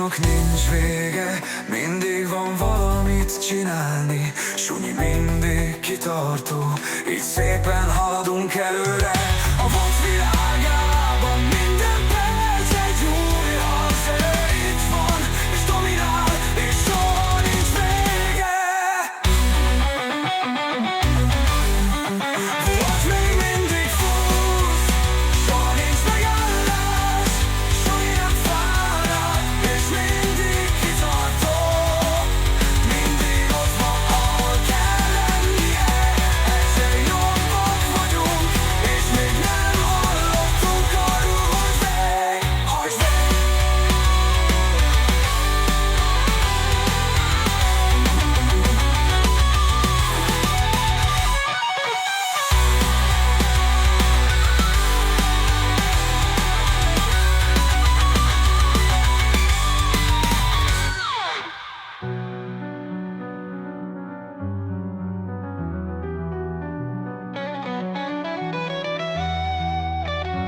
Vastaknak nincs vége, mindig van valamit csinálni. Sunyi mindig kitartó, így szépen haladunk előre. A vad világában minden perc egy új harc. Ő itt van, és dominál, és soha nincs vége. Vad még mindig fuss, soha nincs megállás. Sunyi nem fárad, és mindig kitartó. Mindig ott van, ahol kell lennie. Ezzel jobbak vagyunk, és még nem hallottunk arról, hogy vég, hogy vég.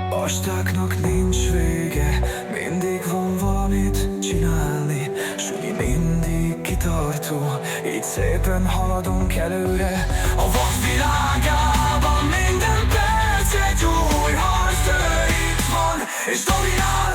Vastaknak nincs vége, mindig van valamit csinálni. Sunyi mindig kitartó, így szépen haladunk előre. A vad világában minden perc egy új harc. Ő itt van, és dominál.